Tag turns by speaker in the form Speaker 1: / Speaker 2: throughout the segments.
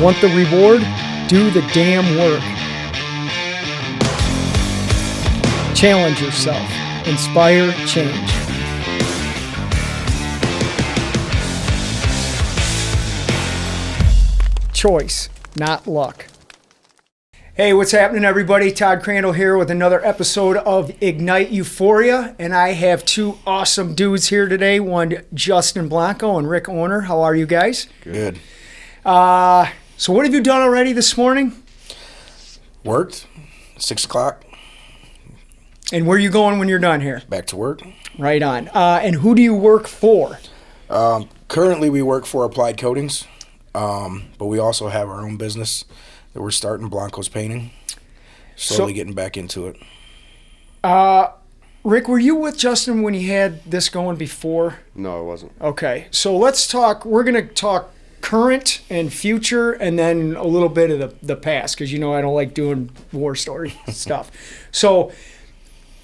Speaker 1: Want the reward? Do the damn work. Challenge yourself. Inspire change. Choice, not luck. Hey, what's happening, everybody? Todd Crandell here with another episode of Ignite Euphoria, and I have two awesome dudes here today. One, Justin Blanco and Rick Orner. How are you guys?
Speaker 2: Good.
Speaker 1: So what have you done already this morning?
Speaker 2: Worked, 6 o'clock.
Speaker 1: And where are you going when you're done here?
Speaker 2: Back to work.
Speaker 1: Right on. And who do you work for?
Speaker 2: Currently, we work for Applied Coatings, but we also have our own business that we're starting, Blanco's Painting. Slowly getting back into it.
Speaker 1: Rick, were you with Justin when he had this going before?
Speaker 3: No, I wasn't.
Speaker 1: Okay, so let's talk. We're going to talk current and future, and then a little bit of the past, because you know I don't like doing war story stuff. So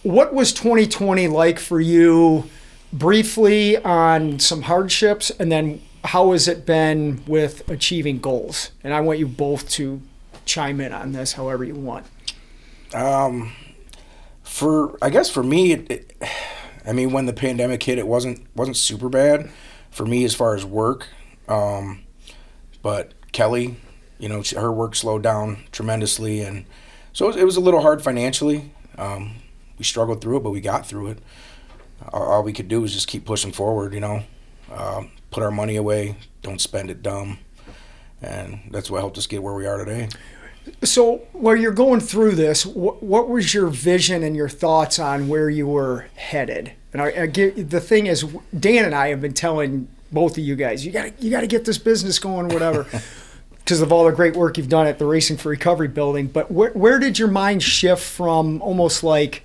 Speaker 1: what was 2020 like for you, briefly on some hardships, and then how has it been with achieving goals? And I want you both to chime in on this however you want.
Speaker 2: I guess for me, I mean, when the pandemic hit, it wasn't super bad for me as far as work. But Kelly, you know, her work slowed down tremendously, and so it was a little hard financially. We struggled through it, but we got through it. All we could do was just keep pushing forward, you know, put our money away, don't spend it dumb, and that's what helped us get where we are today.
Speaker 1: So while you're going through this, what was your vision and your thoughts on where you were headed? And the thing is, Dan and I have been telling both of you guys, you got to get this business going, whatever, because of all the great work you've done at the Racing for Recovery building. But where did your mind shift from almost like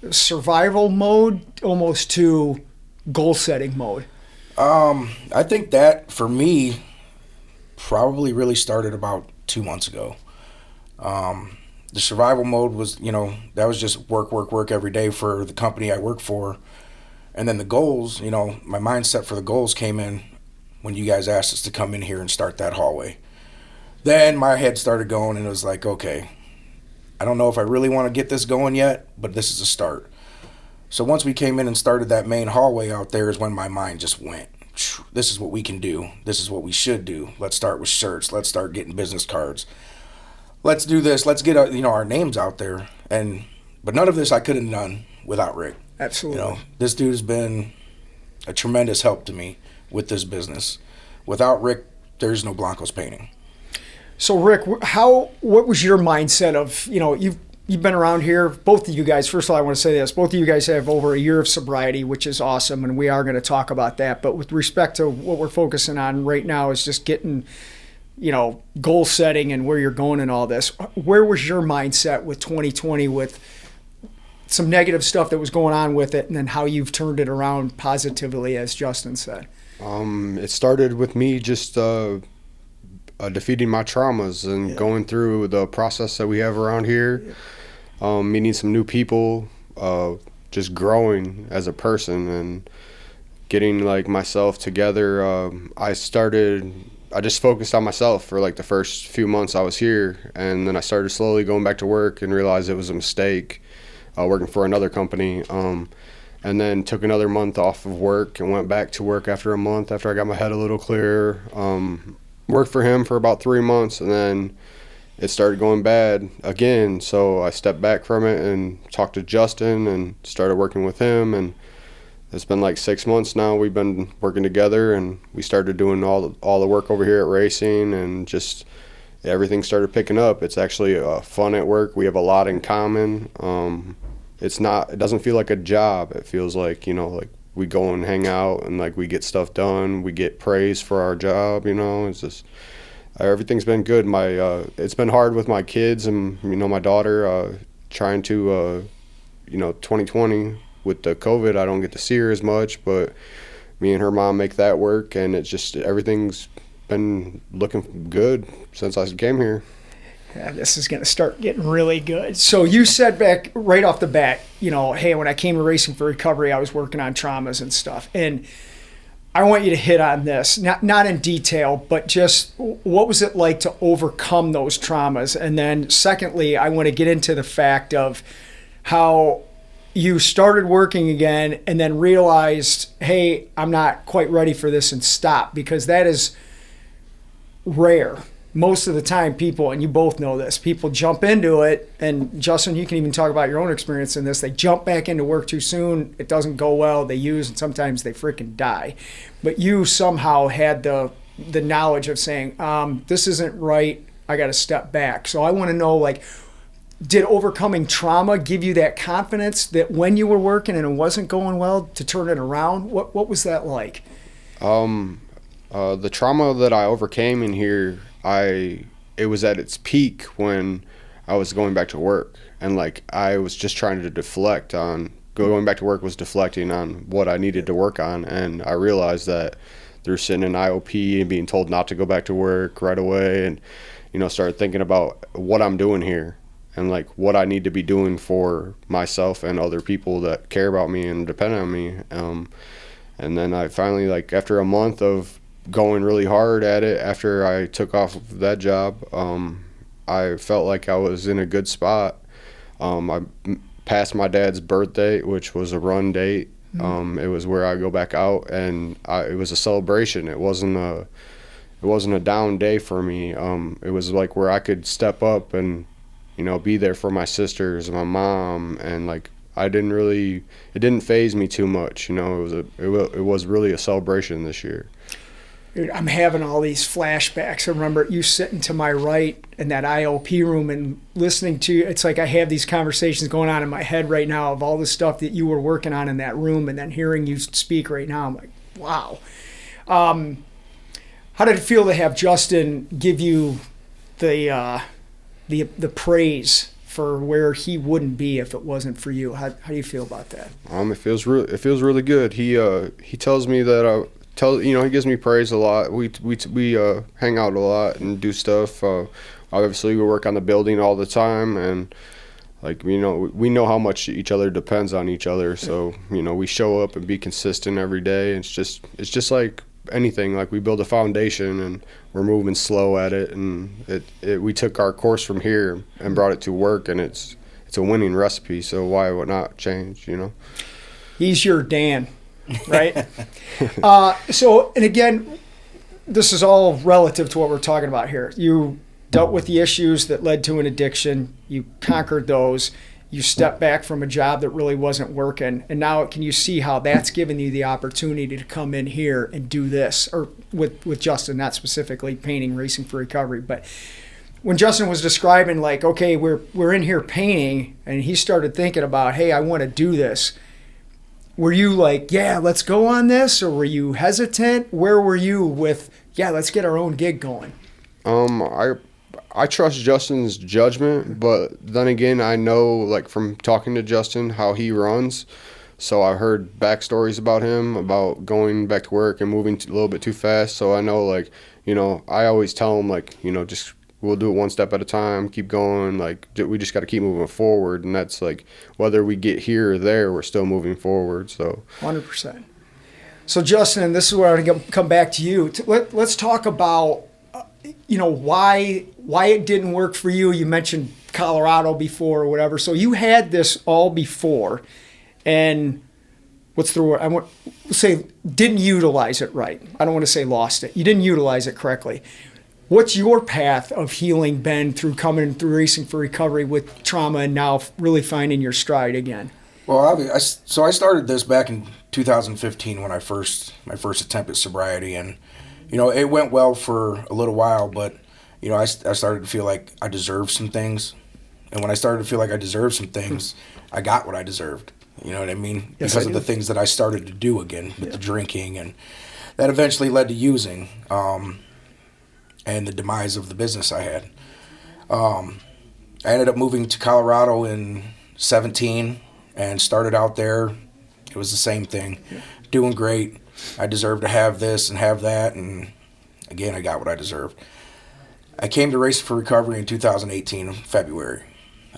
Speaker 1: survival mode almost to goal setting mode?
Speaker 2: I think that for me probably really started about 2 months ago. The survival mode was, you know, that was just work every day for the company I work for. And then the goals, you know, my mindset for the goals came in when you guys asked us to come in here and start that hallway. Then my head started going and it was like, okay, I don't know if I really want to get this going yet, but this is a start. So once we came in and started that main hallway out there is when my mind just went, this is what we can do. This is what we should do. Let's start with shirts. Let's start getting business cards. Let's do this. Let's get our names out there. But none of this I could have done without Rick.
Speaker 1: Absolutely.
Speaker 2: You know, this dude has been a tremendous help to me with this business. Without Rick, there's no Blanco's Painting.
Speaker 1: So Rick, what was your mindset of, you know, you've been around here, both of you guys. First of all, I want to say this. Both of you guys have over a year of sobriety, which is awesome, and we are going to talk about that. But with respect to what we're focusing on right now is just getting, you know, goal setting and where you're going and all this. Where was your mindset with 2020 with some negative stuff that was going on with it, and then how you've turned it around positively, as Justin said?
Speaker 3: It started with me just defeating my traumas and going through the process that we have around here, meeting some new people, just growing as a person and getting like myself together. I just focused on myself for like the first few months I was here, and then I started slowly going back to work and realized it was a mistake working for another company, and then took another month off of work and went back to work after a month after I got my head a little clearer. Worked for him for about 3 months, and then it started going bad again, so I stepped back from it and talked to Justin and started working with him, and it's been like 6 months now we've been working together, and we started doing all the work over here at Racing, and just everything started picking up. It's actually fun at work. We have a lot in common. It doesn't feel like a job. It feels like, you know, like we go and hang out and like we get stuff done. We get praise for our job, you know. It's just everything's been good. It's been hard with my kids and, you know, my daughter trying to, you know, 2020 with the COVID, I don't get to see her as much, but me and her mom make that work, and it's just everything's been looking good since I came here.
Speaker 1: Yeah, this is going to start getting really good. So you said back right off the bat, you know, hey, when I came to Racing for Recovery, I was working on traumas and stuff. And I want you to hit on this, not in detail, but just what was it like to overcome those traumas? And then secondly, I want to get into the fact of how you started working again and then realized, hey, I'm not quite ready for this, and stop, because that is rare. Most of the time people, and you both know this, people jump into it, and Justin, you can even talk about your own experience in this. They jump back into work too soon. It doesn't go well. They use, and sometimes they freaking die. But you somehow had the knowledge of saying, this isn't right. I got to step back. So I want to know, like, did overcoming trauma give you that confidence that when you were working and it wasn't going well to turn it around? What was that like?
Speaker 3: The trauma that I overcame in here, it was at its peak when I was going back to work, and like I was just trying to deflect on going back to work was deflecting on what I needed to work on, and I realized that through sitting in IOP and being told not to go back to work right away, and started thinking about what I'm doing here and like what I need to be doing for myself and other people that care about me and depend on me. And then I finally, like after a month of going really hard at it, after I took off of that job, I felt like I was in a good spot. I passed my dad's birthday, which was a run date. It was where I go back out, and it was a celebration. It wasn't a down day for me. It was like where I could step up and be there for my sisters and my mom, and like it didn't faze me too much. It was really a celebration this year.
Speaker 1: Dude, I'm having all these flashbacks. I remember you sitting to my right in that IOP room and listening to you. It's like I have these conversations going on in my head right now of all the stuff that you were working on in that room, and then hearing you speak right now, I'm like, wow. How did it feel to have Justin give you the praise for where he wouldn't be if it wasn't for you? How do you feel about that?
Speaker 3: It feels really good. He tells me that he gives me praise a lot. We hang out a lot and do stuff. Obviously we work on the building all the time, and like we know how much each other depends on each other. So we show up and be consistent every day. It's just like anything. Like we build a foundation and we're moving slow at it, and we took our course from here and brought it to work, and it's a winning recipe. So why would not change?
Speaker 1: He's your Dan. Right? And again, this is all relative to what we're talking about here. You dealt with the issues that led to an addiction. You conquered those. You stepped back from a job that really wasn't working. And now can you see how that's given you the opportunity to come in here and do this? Or with Justin, not specifically painting, racing for recovery. But when Justin was describing, like, okay, we're in here painting, and he started thinking about, hey, I want to do this. Were you like, yeah, let's go on this? Or were you hesitant? Where were you with, yeah, let's get our own gig going?
Speaker 3: I trust Justin's judgment, but then again, I know, like, from talking to Justin, how he runs. So I heard backstories about him, about going back to work and moving a little bit too fast. So I know, like, I always tell him, like, just we'll do it one step at a time, keep going. Like, we just got to keep moving forward. And that's like, whether we get here or there, we're still moving forward. So
Speaker 1: 100%. So Justin, and this is where I'm going to come back to you. Let's talk about, why it didn't work for you. You mentioned Colorado before or whatever. So you had this all before, and what's the word? I want to say didn't utilize it right. I don't want to say lost it. You didn't utilize it correctly. What's your path of healing been through coming through racing for recovery with trauma and now really finding your stride again?
Speaker 2: Well, so I started this back in 2015 when my first attempt at sobriety, and it went well for a little while, but I started to feel like I deserved some things, and when I started to feel like I deserved some things, I got what I deserved. You know what I mean?
Speaker 1: Yes,
Speaker 2: because of the things that I started to do again with the drinking, and that eventually led to using. And the demise of the business I had. I ended up moving to Colorado in 17 and started out there. It was the same thing. Yeah. Doing great. I deserved to have this and have that, and again, I got what I deserved. I came to Racing for Recovery in 2018 in February.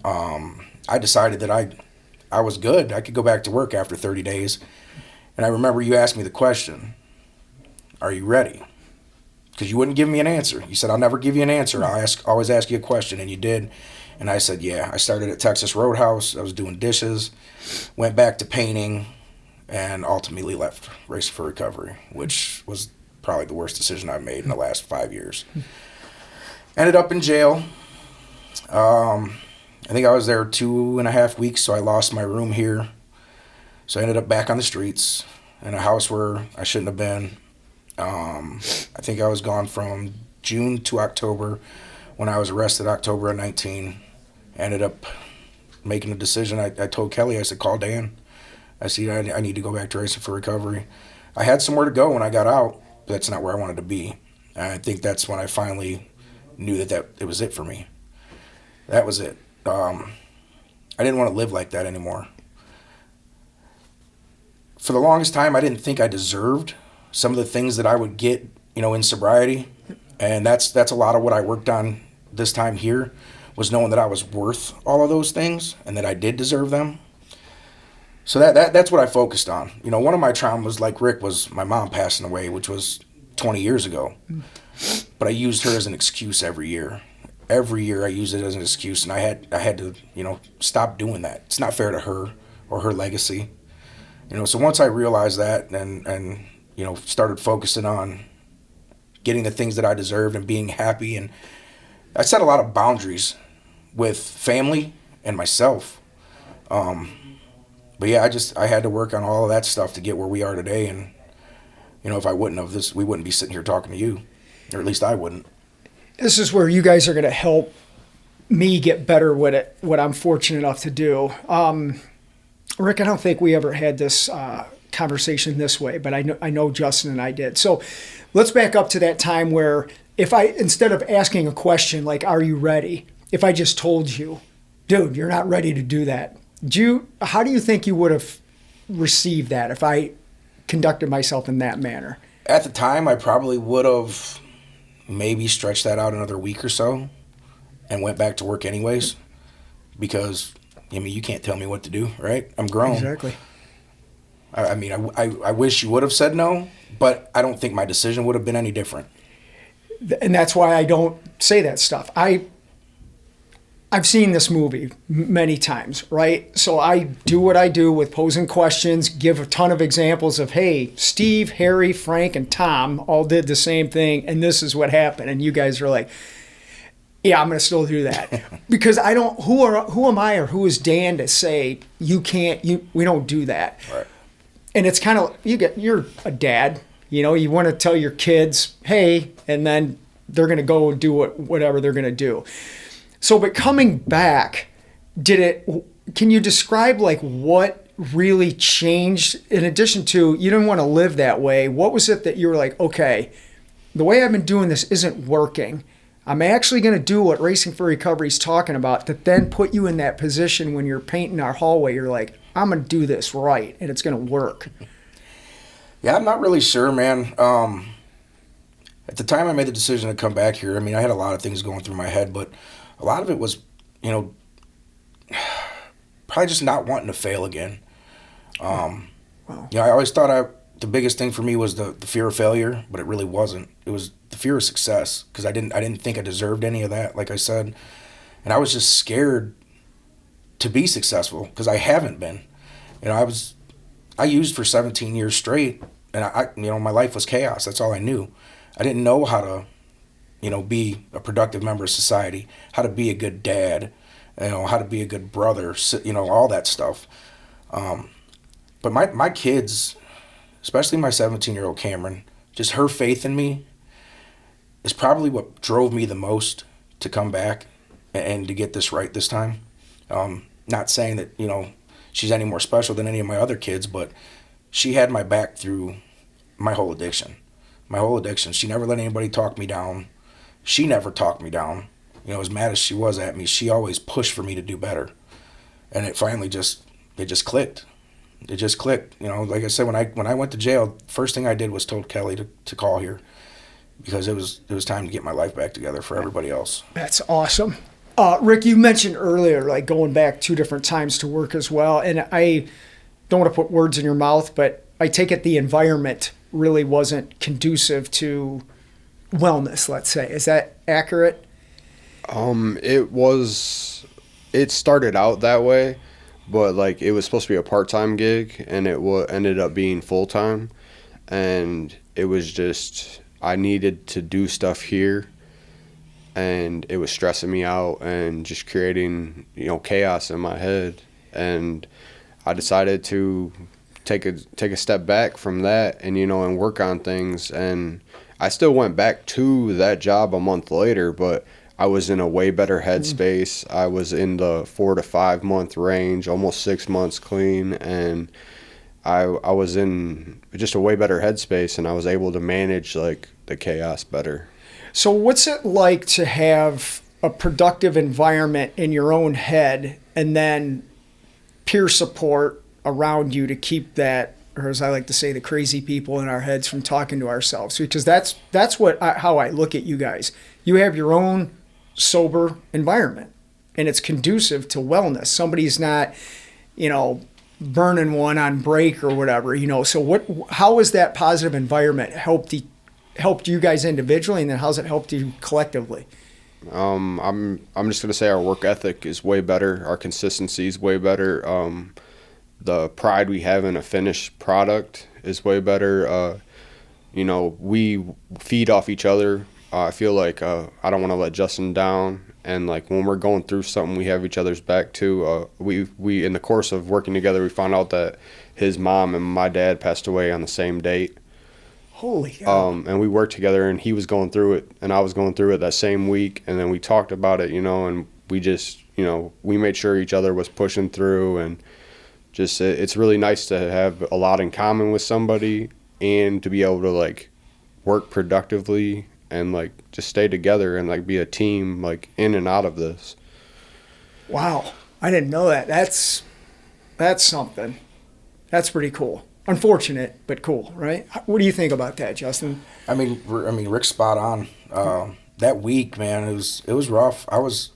Speaker 2: I decided that I was good. I could go back to work after 30 days. And I remember you asked me the question, are you ready? Because you wouldn't give me an answer. You said, I'll never give you an answer. I'll always ask you a question, and you did. And I said, yeah. I started at Texas Roadhouse. I was doing dishes, went back to painting, and ultimately left Racing for Recovery, which was probably the worst decision I've made in the last 5 years. Ended up in jail. I think I was there 2.5 weeks, so I lost my room here. So I ended up back on the streets in a house where I shouldn't have been. I think I was gone from June to October. When I was arrested, October of 19, ended up making a decision. I told Kelly, I said, call Dan. I said, I need to go back to Racing for Recovery. I had somewhere to go when I got out, but that's not where I wanted to be. And I think that's when I finally knew that it was it for me. That was it. I didn't want to live like that anymore. For the longest time, I didn't think I deserved some of the things that I would get, in sobriety. And that's a lot of what I worked on this time here, was knowing that I was worth all of those things and that I did deserve them. So that's what I focused on. One of my traumas, like Rick, was my mom passing away, which was 20 years ago. But I used her as an excuse every year. Every year I used it as an excuse, and I had to, stop doing that. It's not fair to her or her legacy. So once I realized that and started focusing on getting the things that I deserved and being happy, and I set a lot of boundaries with family and myself. But yeah, I had to work on all of that stuff to get where we are today. And, if I wouldn't have this, we wouldn't be sitting here talking to you, or at least I wouldn't.
Speaker 1: This is where you guys are going to help me get better at what I'm fortunate enough to do. Rick, I don't think we ever had this conversation this way, but I know Justin and I did. So let's back up to that time where instead of asking a question like, are you ready? If I just told you, dude, you're not ready to do that. How do you think you would have received that if I conducted myself in that manner?
Speaker 2: At the time, I probably would have maybe stretched that out another week or so and went back to work anyways, because you can't tell me what to do, right? I'm grown.
Speaker 1: Exactly.
Speaker 2: I wish you would have said no, but I don't think my decision would have been any different.
Speaker 1: And that's why I don't say that stuff. I've seen this movie many times, right? So I do what I do with posing questions, give a ton of examples of, hey, Steve, Harry, Frank, and Tom all did the same thing, and this is what happened. And you guys are like, yeah, I'm going to still do that. Because who am I or who is Dan to say you can't, we don't do that.
Speaker 2: Right.
Speaker 1: And it's kind of, you're a dad, you want to tell your kids, hey, and then they're going to go and do whatever they're going to do. So, but coming back, can you describe like what really changed in addition to, you didn't want to live that way? What was it that you were like, okay, the way I've been doing this isn't working. I'm actually going to do what Racing for Recovery is talking about, to then put you in that position when you're painting our hallway. You're like, I'm going to do this right, and it's going to work.
Speaker 2: Yeah, I'm not really sure, man. At the time I made the decision to come back here, I had a lot of things going through my head, but a lot of it was, probably just not wanting to fail again. Wow. I always thought the biggest thing for me was the fear of failure, but it really wasn't. It was the fear of success, because I didn't think I deserved any of that, like I said. And I was just scared to be successful, because I haven't been. I used for 17 years straight, and my life was chaos. That's all I knew. I didn't know how to, be a productive member of society, how to be a good dad, how to be a good brother, all that stuff. But my kids, especially my 17-year-old Cameron, just her faith in me is probably what drove me the most to come back and to get this right this time. Not saying that, she's any more special than any of my other kids, but she had my back through my whole addiction. She never let anybody talk me down. She never talked me down. As mad as she was at me, she always pushed for me to do better. And it finally just clicked. It just clicked. Like I said, when I went to jail, first thing I did was told Kelly to call here, because it was time to get my life back together for everybody else.
Speaker 1: That's awesome. Rick, you mentioned earlier, like going back 2 different times to work as well. And I don't want to put words in your mouth, but I take it the environment really wasn't conducive to wellness, let's say. Is that accurate?
Speaker 3: It started out that way, but like it was supposed to be a part-time gig, and it ended up being full-time, and it was just I needed to do stuff here, and it was stressing me out and just creating, chaos in my head, and I decided to take a step back from that and and work on things, and I still went back to that job a month later, but I was in a way better headspace. I was in the 4 to 5 month range, almost 6 months clean, and I was in just a way better headspace, and I was able to manage like the chaos better.
Speaker 1: So what's it like to have a productive environment in your own head and then peer support around you to keep that, or as I like to say, the crazy people in our heads from talking to ourselves? Because that's how I look at you guys. You have your own sober environment, and it's conducive to wellness. Somebody's not, burning one on break or whatever, So how has that positive environment helped you guys individually, and then how's it helped you collectively?
Speaker 3: I'm just gonna say our work ethic is way better. Our consistency is way better. The pride we have in a finished product is way better. We feed off each other. I feel like I don't want to let Justin down, and like when we're going through something, we have each other's back too. We in the course of working together, we found out that his mom and my dad passed away on the same date.
Speaker 1: Holy cow.
Speaker 3: And we worked together, and he was going through it, and I was going through it that same week, and then we talked about it, and we just, we made sure each other was pushing through, and just it's really nice to have a lot in common with somebody and to be able to like work productively and like just stay together and like be a team like in and out of this.
Speaker 1: Wow, I didn't know that. That's something. That's pretty cool. Unfortunate, but cool, right? What do you think about that, Justin?
Speaker 2: I mean, Rick's spot on. That week, man, it was rough. I was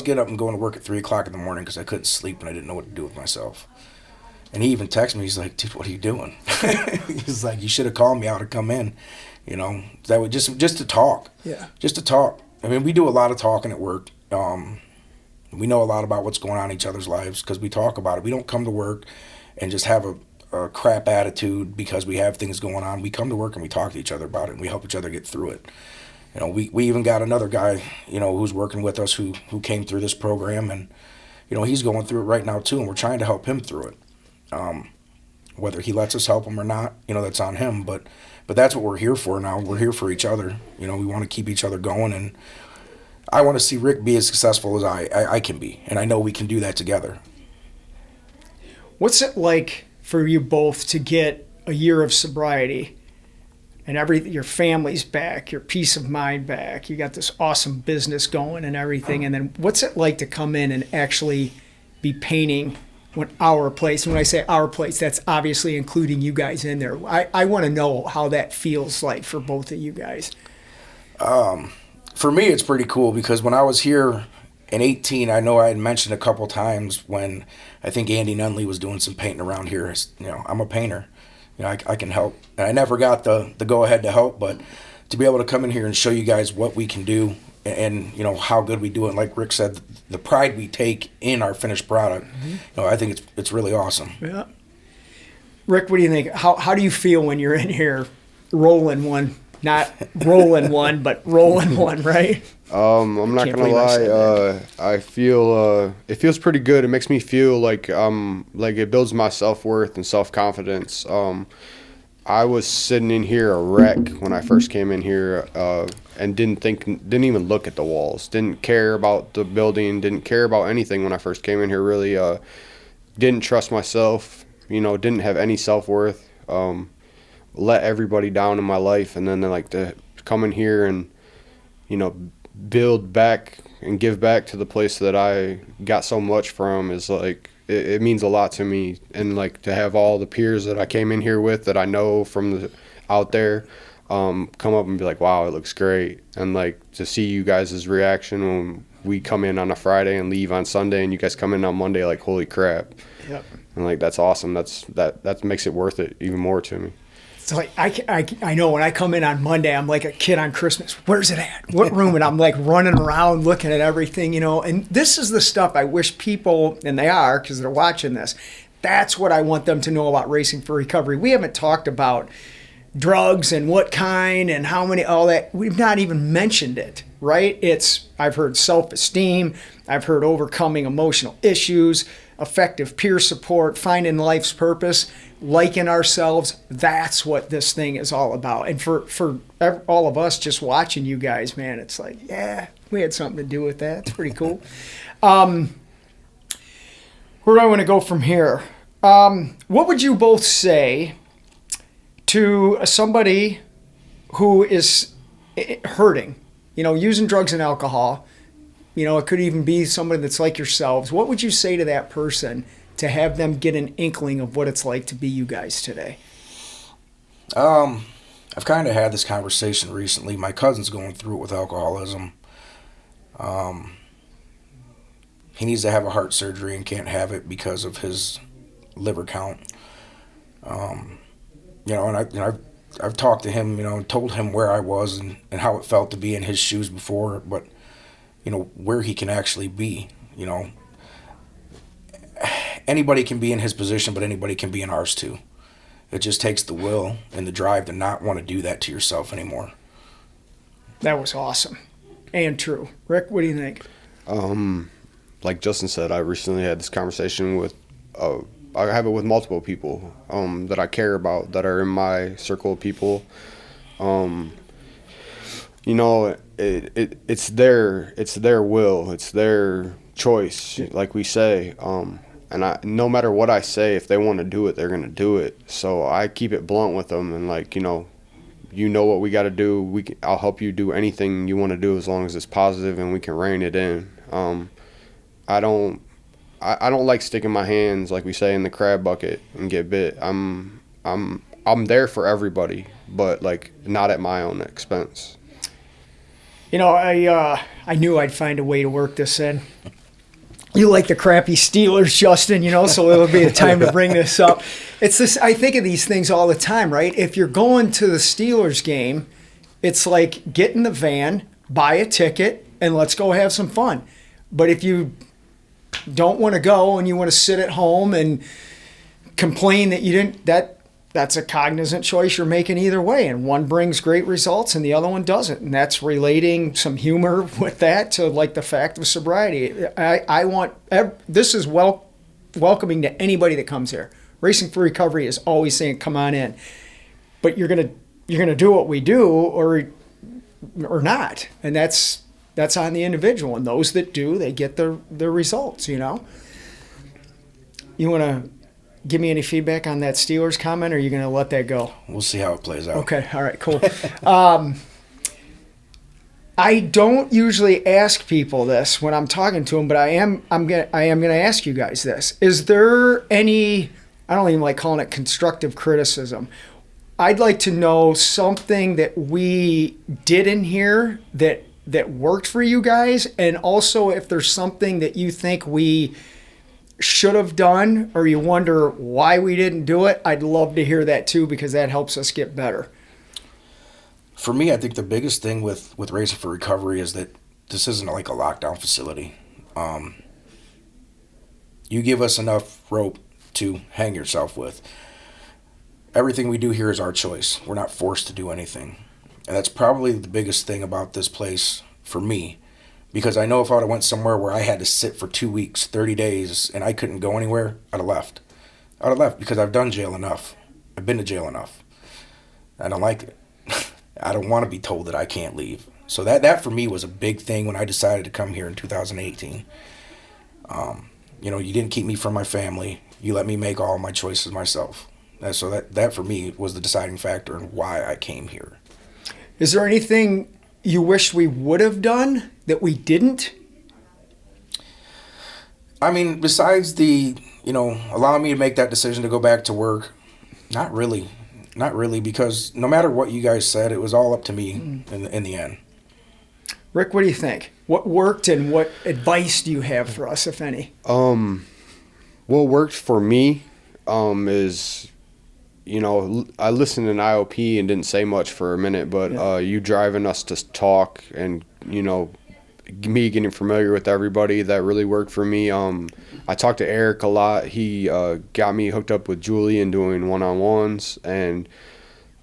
Speaker 2: getting up and going to work at 3:00 in the morning because I couldn't sleep and I didn't know what to do with myself. And he even texted me. He's like, "Dude, what are you doing?" He's like, "You should have called me out to come in." That would just to talk.
Speaker 1: Yeah. Just
Speaker 2: to talk. I mean, we do a lot of talking at work. We know a lot about what's going on in each other's lives because we talk about it. We don't come to work and just have a crap attitude because we have things going on. We come to work and we talk to each other about it, and we help each other get through it. We even got another guy, who's working with us who came through this program, and, he's going through it right now too, and we're trying to help him through it. Whether he lets us help him or not, that's on him, but that's what we're here for now. We're here for each other. We want to keep each other going, and I want to see Rick be as successful as I can be, and I know we can do that together.
Speaker 1: What's it like for you both to get a year of sobriety and your family's back, your peace of mind back, you got this awesome business going and everything, and then what's it like to come in and actually be painting our place? And when I say our place, that's obviously including you guys in there. I want to know how that feels like for both of you guys.
Speaker 2: For me, it's pretty cool because when I was here in 2018, I know I had mentioned a couple times when I think Andy Nunley was doing some painting around here. I'm a painter. I can help. And I never got the go-ahead to help, but to be able to come in here and show you guys what we can do and how good we do it, like Rick said, the pride we take in our finished product, I think it's really awesome.
Speaker 1: Yeah. Rick, what do you think? How do you feel when you're in here rolling one? Not rolling one, but rolling one, right?
Speaker 3: I'm not gonna lie. I feel it feels pretty good. It makes me feel like it builds my self-worth and self-confidence. I was sitting in here a wreck when I first came in here, and didn't even look at the walls. Didn't care about the building. Didn't care about anything when I first came in here. Really, didn't trust myself. Didn't have any self-worth. Let everybody down in my life, and then to come in here and build back and give back to the place that I got so much from is like it means a lot to me. And to have all the peers that I came in here with that I know from out there come up and be like, wow, it looks great. And to see you guys' reaction when we come in on a Friday and leave on Sunday, and you guys come in on Monday, holy crap.
Speaker 1: Yep.
Speaker 3: And that's awesome. That makes it worth it even more to me.
Speaker 1: It's like, I know when I come in on Monday, I'm like a kid on Christmas. Where's it at? What room? And I'm like running around looking at everything, you know. And this is the stuff I wish people, and they are because they're watching this, that's what I want them to know about Racing for Recovery. We haven't talked about drugs and what kind and how many, all that. We've not even mentioned it, right? I've heard self-esteem. I've heard overcoming emotional issues, effective peer support, finding life's purpose, liking ourselves. That's what this thing is all about. And for all of us just watching you guys, man, it's like, yeah, we had something to do with that. It's pretty cool. Where do I want to go from here? What would you both say to somebody who is hurting, you know, using drugs and alcohol? You know, it could even be somebody that's like yourselves. What would you say to that person to have them get an inkling of what it's like to be you guys today?
Speaker 2: I've kind of had this conversation recently. My cousin's going through it with alcoholism. He needs to have a heart surgery and can't have it because of his liver count. You know, and I've talked to him, you know, and told him where I was and how it felt to be in his shoes before, but, you know, where he can actually be, you know. Anybody can be in his position, but anybody can be in ours too. It just takes the will and the drive to not want to do that to yourself anymore.
Speaker 1: That was awesome and true. Rick, what do you think?
Speaker 3: Like Justin said, I recently had this conversation with, I have it with multiple people that I care about, that are in my circle of people. You know, it's their will, it's their choice, like we say. And no matter what I say, if they want to do it, they're gonna do it. So I keep it blunt with them and like, you know what we got to do. I'll help you do anything you want to do as long as it's positive and we can rein it in. I don't like sticking my hands, like we say, in the crab bucket and get bit. I'm there for everybody, but like not at my own expense.
Speaker 1: You know, I knew I'd find a way to work this in. You like the crappy Steelers, Justin, you know, so it'll be the time to bring this up. It's this, I think of these things all the time, right? If you're going to the Steelers game, it's like get in the van, buy a ticket, and let's go have some fun. But if you don't want to go and you want to sit at home and complain that you didn't, that's a cognizant choice you're making either way. And one brings great results and the other one doesn't. And that's relating some humor with that to like the fact of sobriety. I want, this is welcoming to anybody that comes here. Racing for Recovery is always saying, come on in. But you're gonna do what we do or not. And that's on the individual. And those that do, they get the results, you know. You want to give me any feedback on that Steelers comment, or are you going to let that go?
Speaker 2: We'll see how it plays out.
Speaker 1: Okay, all right, cool. I don't usually ask people this when I'm talking to them, but I am going to ask you guys this. Is there any, I don't even like calling it constructive criticism. I'd like to know something that we did in here that worked for you guys, and also if there's something that you think we should have done or you wonder why we didn't do it, I'd love to hear that too, because that helps us get better.
Speaker 2: For me, I think the biggest thing with Racing for Recovery is that this isn't like a lockdown facility. You give us enough rope to hang yourself with. Everything we do here is our choice. We're not forced to do anything. And that's probably the biggest thing about this place for me. Because I know if I would have went somewhere where I had to sit for 2 weeks, 30 days, and I couldn't go anywhere, I'd have left. I'd have left because I've done jail enough. I've been to jail enough. I don't like it. I don't want to be told that I can't leave. So that for me was a big thing when I decided to come here in 2018. You know, you didn't keep me from my family. You let me make all my choices myself. And so that for me was the deciding factor in why I came here.
Speaker 1: Is there anything you wish we would have done that we didn't?
Speaker 2: I mean, besides the, you know, allowing me to make that decision to go back to work, not really, because no matter what you guys said, it was all up to me in the end.
Speaker 1: Rick, what do you think? What worked and what advice do you have for us, if any?
Speaker 3: What worked for me is I listened in IOP and didn't say much for a minute, but you driving us to talk and, me getting familiar with everybody, that really worked for me. I talked to Eric a lot. He got me hooked up with Julie and doing one-on-ones, and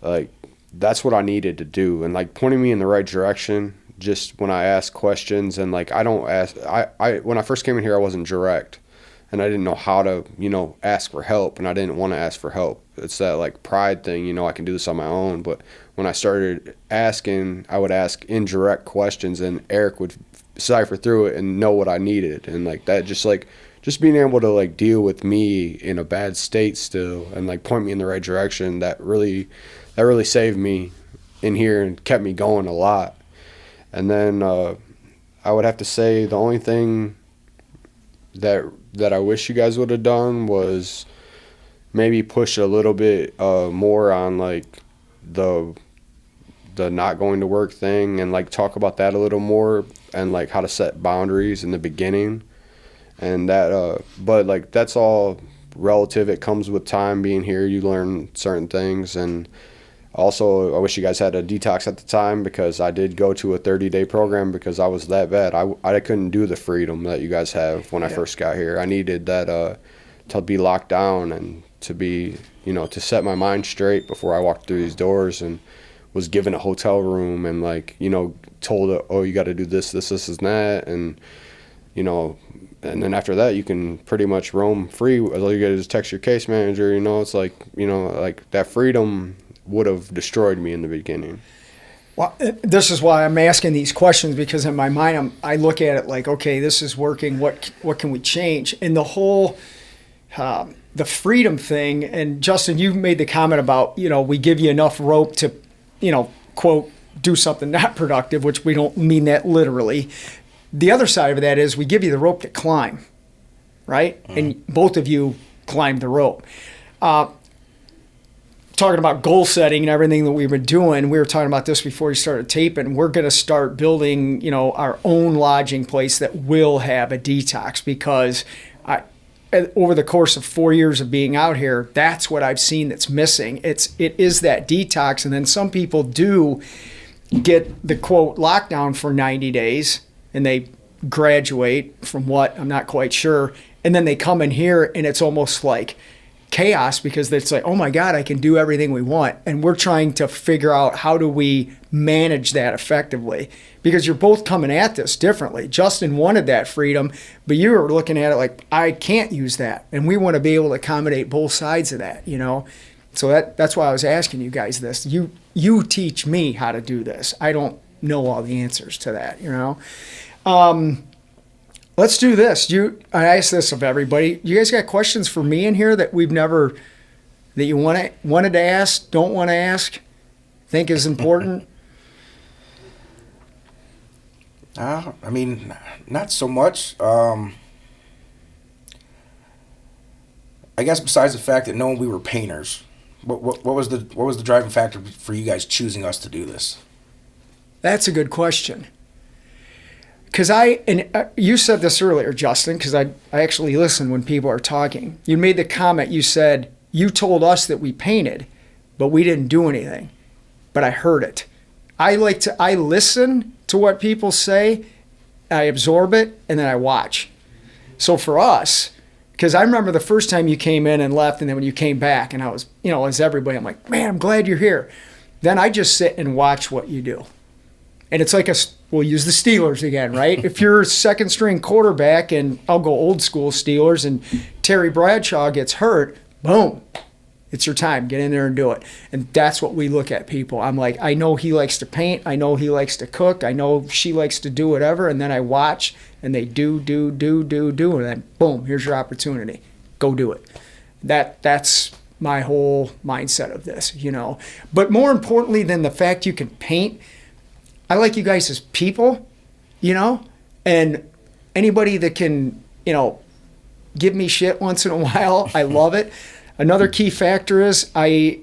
Speaker 3: like that's what I needed to do, and like pointing me in the right direction. Just when I ask questions, and like I don't ask. I when I first came in here, I wasn't direct, and I didn't know how to ask for help, and I didn't want to ask for help. It's that like pride thing, I can do this on my own. But when I started asking, I would ask indirect questions, and Eric would cipher through it and know what I needed, and like that, just being able to like deal with me in a bad state still, and like point me in the right direction. That really saved me in here and kept me going a lot. And then I would have to say the only thing that I wish you guys would have done was maybe push a little bit more on like the not going to work thing, and like talk about that a little more, and like how to set boundaries in the beginning. And that but like that's all relative. It comes with time being here. You learn certain things. And also I wish you guys had a detox at the time, because I did go to a 30-day program because I was that bad. I couldn't do the freedom that you guys have when I first got here. I needed that to be locked down, and to be to set my mind straight before I walked through these doors, and was given a hotel room, and like told, oh, you got to do this and that, and and then after that you can pretty much roam free. All you got to do is text your case manager. It's like like that freedom would have destroyed me in the beginning.
Speaker 1: Well, this is why I'm asking these questions, because in my mind I look at it like, okay, this is working. What can we change? And the whole the freedom thing. And Justin, you made the comment about we give you enough rope to quote do something not productive, which we don't mean that literally. The other side of that is we give you the rope to climb, right? Mm. And both of you climbed the rope. Talking about goal setting and everything that we've been doing, we were talking about this before we started taping. We're going to start building, our own lodging place that will have a detox, because over the course of 4 years of being out here, that's what I've seen that's missing. It is that detox. And then some people do get the quote lockdown for 90 days, and they graduate from what, I'm not quite sure. And then they come in here and it's almost like chaos, because it's like, oh my God, I can do everything we want. And we're trying to figure out how do we manage that effectively, because you're both coming at this differently. Justin wanted that freedom, but you were looking at it like, I can't use that. And we want to be able to accommodate both sides of that, So that's why I was asking you guys this. You teach me how to do this. I don't know all the answers to that, Let's do this. I asked this of everybody. You guys got questions for me in here that that you wanted to ask, don't want to ask, think is important?
Speaker 2: I mean, not so much. I guess besides the fact that knowing we were painters, what was the driving factor for you guys choosing us to do this?
Speaker 1: That's a good question. Because you said this earlier, Justin, because I actually listen when people are talking. You made the comment, you said, you told us that we painted, but we didn't do anything. But I heard it. I listen to what people say, I absorb it, and then I watch. So for us, because I remember the first time you came in and left, and then when you came back, and I was, as everybody, I'm like, man, I'm glad you're here. Then I just sit and watch what you do. And it's like we'll use the Steelers again, right? If you're a second string quarterback, and I'll go old school Steelers, and Terry Bradshaw gets hurt, boom, it's your time. Get in there and do it. And that's what we look at people. I'm like, I know he likes to paint. I know he likes to cook. I know she likes to do whatever. And then I watch, and they do. And then boom, here's your opportunity. Go do it. That's my whole mindset of this, But more importantly than the fact you can paint, I like you guys as people, and anybody that can, give me shit once in a while, I love it. Another key factor is I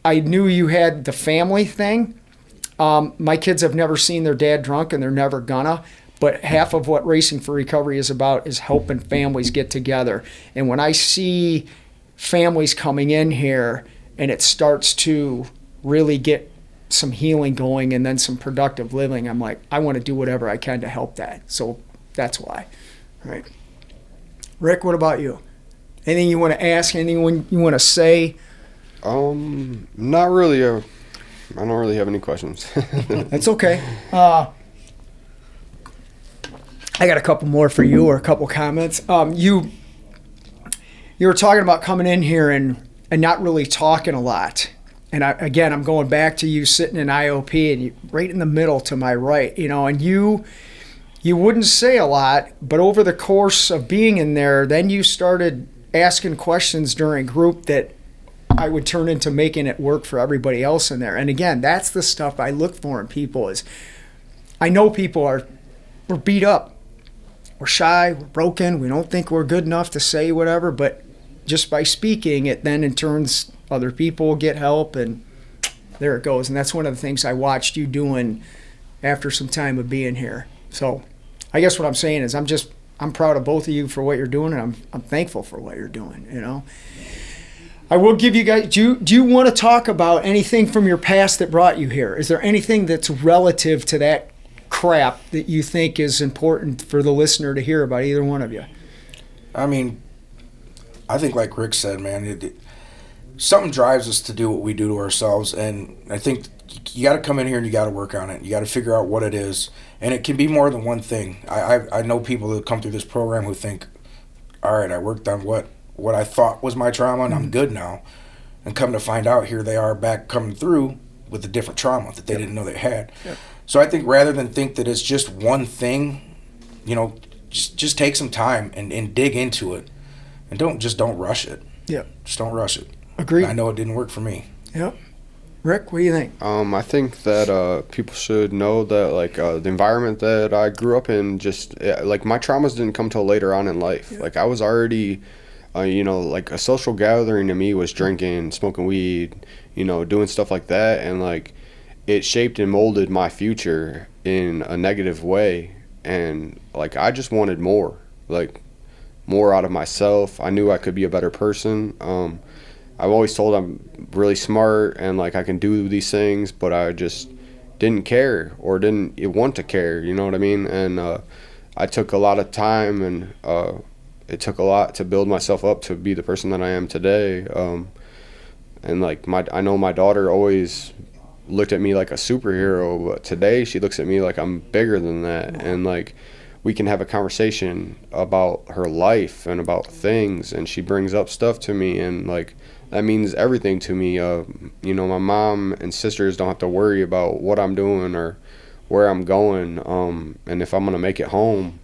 Speaker 1: knew you had the family thing. My kids have never seen their dad drunk, and they're never gonna. But half of what Racing for Recovery is about is helping families get together. And when I see families coming in here and it starts to really get some healing going and then some productive living, I'm like, I want to do whatever I can to help that. So that's why. Right. Rick, what about you? Anything you want to ask? Anything you want to say?
Speaker 3: Not really. I don't really have any questions.
Speaker 1: That's okay. I got a couple more for you, or a couple comments. You were talking about coming in here and not really talking a lot. And I'm going back to you sitting in IOP and you right in the middle to my right, and you wouldn't say a lot, but over the course of being in there, then you started asking questions during group that I would turn into making it work for everybody else in there. And again, that's the stuff I look for in people. Is I know people we're beat up, we're shy, we're broken, we don't think we're good enough to say whatever, but just by speaking it, then in turns other people get help, and there it goes. And that's one of the things I watched you doing after some time of being here. So I guess what I'm saying is I'm proud of both of you for what you're doing, and I'm thankful for what you're doing, I will give you guys, do you want to talk about anything from your past that brought you here? Is there anything that's relative to that crap that you think is important for the listener to hear about, either one of you?
Speaker 2: I mean, I think like Rick said, man, something drives us to do what we do to ourselves, and I think you got to come in here and you got to work on it. You got to figure out what it is, and it can be more than one thing. I know people that come through this program who think, all right, I worked on what I thought was my trauma, and I'm good now, and come to find out, here they are back coming through with a different trauma that they didn't know they had. Yep. So I think rather than think that it's just one thing, just take some time and dig into it, and don't rush it.
Speaker 1: Yeah,
Speaker 2: just don't rush it.
Speaker 1: Agreed.
Speaker 2: I know it didn't work for me.
Speaker 1: Yep. Rick, what do you think?
Speaker 3: I think that people should know that the environment that I grew up in, my traumas didn't come till later on in life. Yeah. I was already, a social gathering to me was drinking, smoking weed, doing stuff like that, and it shaped and molded my future in a negative way. And I just wanted more, more out of myself. I knew I could be a better person. I've always told I'm really smart and I can do these things, but I just didn't care or didn't want to care, you know what I mean? And I took a lot of time, and it took a lot to build myself up to be the person that I am today. And I know my daughter always looked at me like a superhero, but today she looks at me like I'm bigger than that. And we can have a conversation about her life and about things, and she brings up stuff to me, and that means everything to me. My mom and sisters don't have to worry about what I'm doing or where I'm going, and if I'm gonna make it home,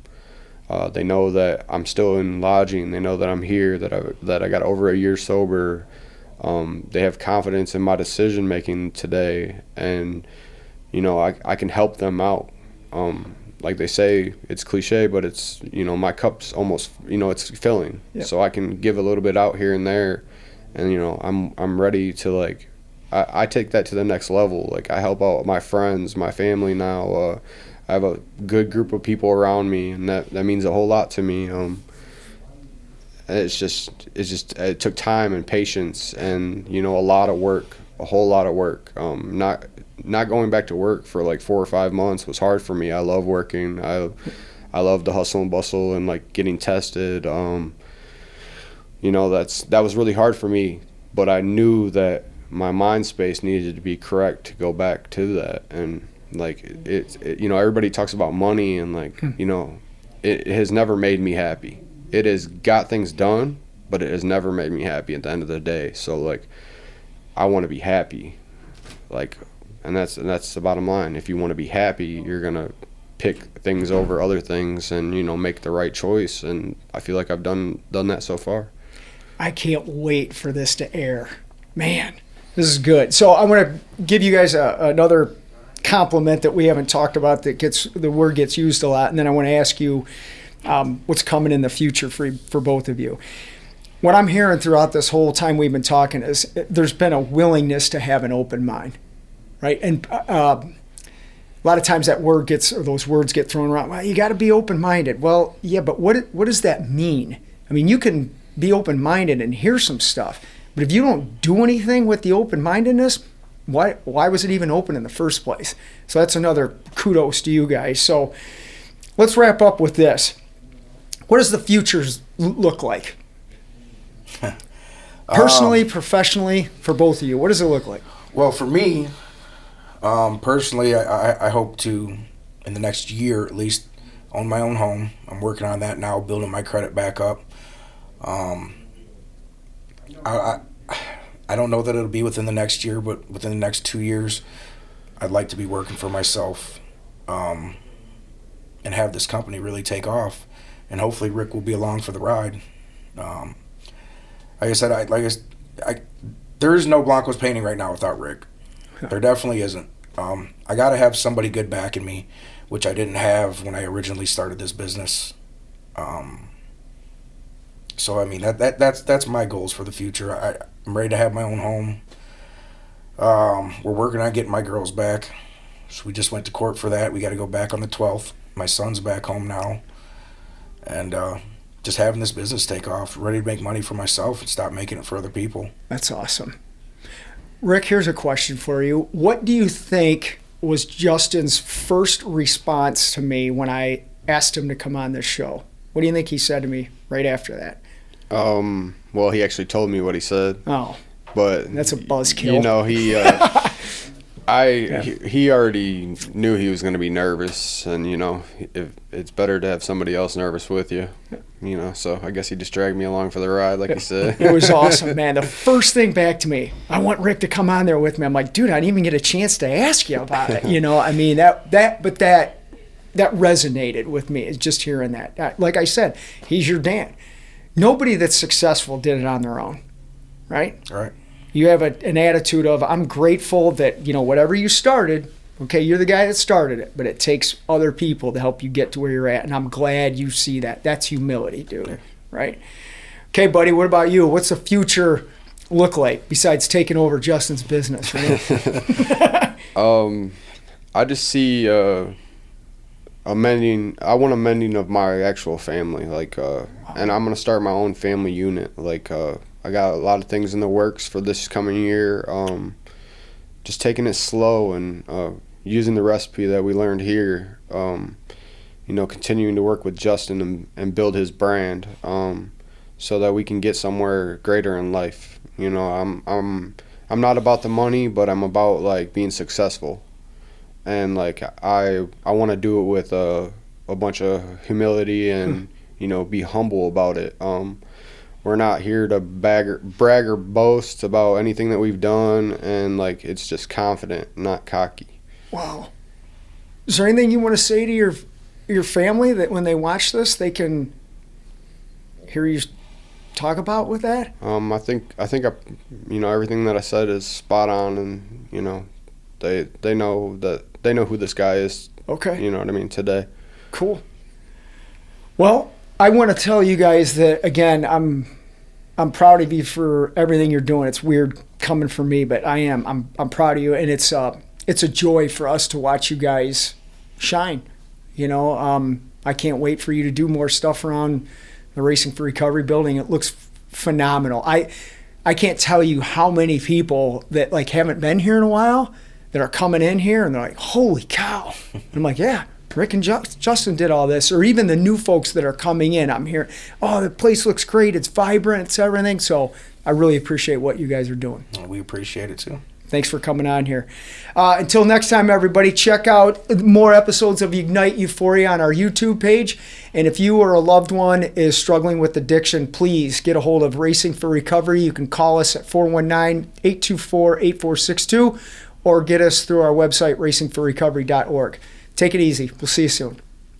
Speaker 3: they know that I'm still in lodging. They know that I'm here, that I got over a year sober. They have confidence in my decision making today, and I can help them out. Like they say, it's cliche, but it's my cup's almost it's filling. Yep. So I can give a little bit out here and there, and I'm ready to I take that to the next level. I help out my friends, my family now. I have a good group of people around me, and that means a whole lot to me. It took time and patience, and a lot of work, a whole lot of work. Not going back to work for 4 or 5 months was hard for me. I love working. I love the hustle and bustle and getting tested. That was really hard for me, but I knew that my mind space needed to be correct to go back to that. And everybody talks about money, and it has never made me happy. It has got things done, but it has never made me happy at the end of the day. So I want to be happy, and that's the bottom line. If you want to be happy, you're gonna pick things over other things, and make the right choice. And I feel like I've done that so far.
Speaker 1: I can't wait for this to air, man. This is good. So I want to give you guys another compliment that we haven't talked about, the word gets used a lot, and then I want to ask you what's coming in the future for both of you. What I'm hearing throughout this whole time we've been talking is there's been a willingness to have an open mind, right? And a lot of times those words get thrown around. Well, you got to be open-minded. Well, yeah, but what does that mean? I mean, you can be open-minded and hear some stuff, But if you don't do anything with the open-mindedness, why was it even open in the first place? So that's another kudos to you guys. So let's wrap up with this. What does the future look like? Personally, professionally, for both of you, what does it look like?
Speaker 2: Well, for me, personally, I hope to, in the next year at least, own my own home. I'm working on that now, building my credit back up. I don't know that it'll be within the next year, but within the next 2 years, I'd like to be working for myself, and have this company really take off. And hopefully Rick will be along for the ride. Like I said, there is no Blancos painting right now without Rick. There definitely isn't. I got to have somebody good backing me, which I didn't have when I originally started this business. So I mean that's my goals for the future. I'm ready to have my own home. We're working on getting my girls back. So we just went to court for that. We got to go back on the 12th. My son's back home now, and just having this business take off, ready to make money for myself and stop making it for other people.
Speaker 1: That's awesome. Rick, here's a question for you. What do you think was Justin's first response to me when I asked him to come on this show? What do you think he said to me right after that?
Speaker 3: Well, he actually told me what he said.
Speaker 1: Oh,
Speaker 3: but
Speaker 1: that's a buzzkill.
Speaker 3: You know, he already knew he was going to be nervous, and you know, if it's better to have somebody else nervous with you, you know. So I guess he just dragged me along for the ride, like he said.
Speaker 1: It was awesome, man. The first thing back to me, I want Rick to come on there with me. I'm like, dude, I didn't even get a chance to ask you about it. You know, I mean that resonated with me. Just hearing that. Like I said, he's your dad. Nobody that's successful did it on their own, right?
Speaker 2: Right.
Speaker 1: You have an attitude of, I'm grateful that, you know, whatever you started, okay, you're the guy that started it, but it takes other people to help you get to where you're at, and I'm glad you see that. That's humility, dude, right? Okay, buddy, what about you? What's the future look like besides taking over Justin's business? Right?
Speaker 3: I just see a mending. I want a mending of my actual family, like, and I'm gonna start my own family unit. Like, I got a lot of things in the works for this coming year. Just taking it slow and using the recipe that we learned here. You know, continuing to work with Justin and build his brand, so that we can get somewhere greater in life. You know, I'm not about the money, but I'm about like being successful. And like I want to do it with a bunch of humility and you know, be humble about it. We're not here to brag or boast about anything that we've done, and like it's just confident, not cocky.
Speaker 1: Wow. Is there anything you want to say to your family that when they watch this, they can hear you talk about with that?
Speaker 3: I think you know, everything that I said is spot on, and you know, they know who this guy is.
Speaker 1: Okay.
Speaker 3: You know what I mean, today.
Speaker 1: Cool. Well, I want to tell you guys that again, I'm proud of you for everything you're doing. It's weird coming from me, but I am. I'm proud of you, and it's a joy for us to watch you guys shine. You know, I can't wait for you to do more stuff around the Racing for Recovery building. It looks phenomenal. I can't tell you how many people that like haven't been here in a while that are coming in here and they're like, holy cow. And I'm like, yeah, Rick and Justin did all this. Or even the new folks that are coming in, I'm hearing, oh, the place looks great. It's vibrant. It's everything. So I really appreciate what you guys are doing.
Speaker 2: We appreciate it too.
Speaker 1: Thanks for coming on here. Until next time, everybody, check out more episodes of Ignite Euphoria on our YouTube page. And if you or a loved one is struggling with addiction, please get a hold of Racing for Recovery. You can call us at 419-824-8462 or get us through our website, racingforrecovery.org. Take it easy. We'll see you soon.